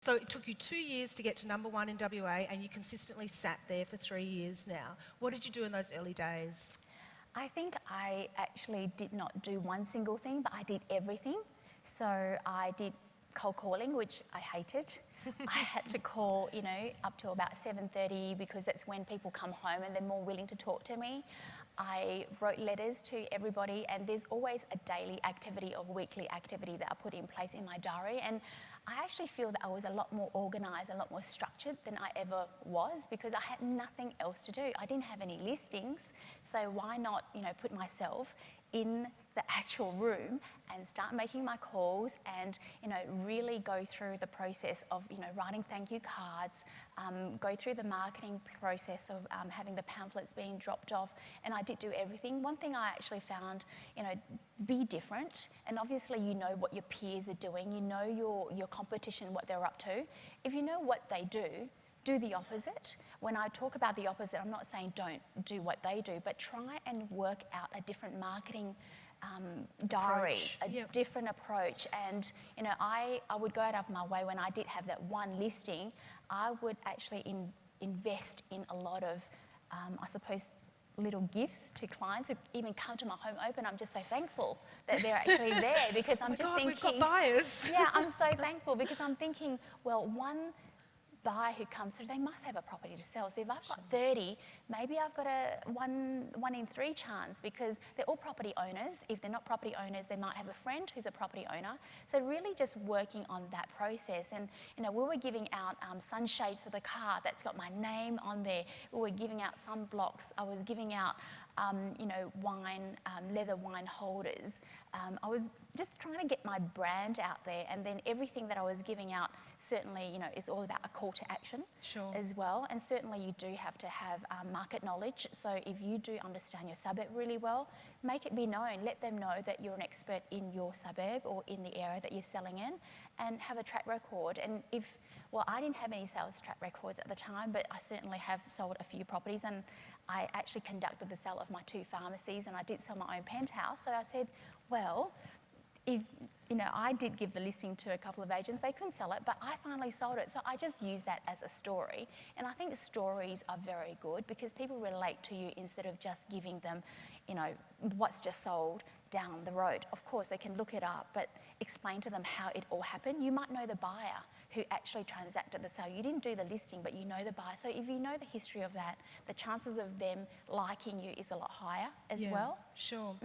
So it took you 2 years to get to #1 in WA, and you consistently sat there for 3 years now. What did you do in those early days? I think I actually did not do one single thing, but I did everything. So I did cold calling, which I hated. I had to call, up to about 7:30 because that's when people come home and they're more willing to talk to me. I wrote letters to everybody, and there's always a daily activity or weekly activity that I put in place in my diary. And I actually feel that I was a lot more organised, a lot more structured than I ever was because I had nothing else to do. I didn't have any listings, so why not, put myself in the actual room and start making my calls and, really go through the process of, writing thank you cards, go through the marketing process of having the pamphlets being dropped off, and I did do everything. One thing I actually found, be different, and obviously you know what your peers are doing, you know your competition, what they're up to. If you know what they do the opposite. When I talk about the opposite, I'm not saying don't do what they do, but try and work out a different marketing diary, different approach. And, I would go out of my way when I did have that one listing, I would actually invest in a lot of, I suppose, little gifts to clients who even come to my home open. I'm just so thankful that they're actually there because I'm just thinking, we've got buyers. Yeah, I'm so thankful because I'm thinking, well, one buyer who comes through, they must have a property to sell. So if I've got 30, maybe I've got a one in 3 chance because they're all property owners. If they're not property owners, they might have a friend who's a property owner. So really just working on that process. And, we were giving out sunshades for the car that's got my name on there. We were giving out sunblocks. I was giving out wine, leather wine holders. I was just trying to get my brand out there, and then everything that I was giving out certainly, is all about a call to action as well. And certainly you do have to have market knowledge. So if you do understand your suburb really well, make it be known. Let them know that you're an expert in your suburb or in the area that you're selling in, and have a track record. And I didn't have any sales track records at the time, but I certainly have sold a few properties, and I actually conducted the sale of my 2 pharmacies, and I did sell my own penthouse. So I said, well, if, I did give the listing to a couple of agents, they couldn't sell it, but I finally sold it. So I just use that as a story. And I think stories are very good because people relate to you instead of just giving them, what's just sold down the road. Of course, they can look it up, but explain to them how it all happened. You might know the buyer who actually transacted the sale. You didn't do the listing, but you know the buyer. So if you know the history of that, the chances of them liking you is a lot higher as well. Sure.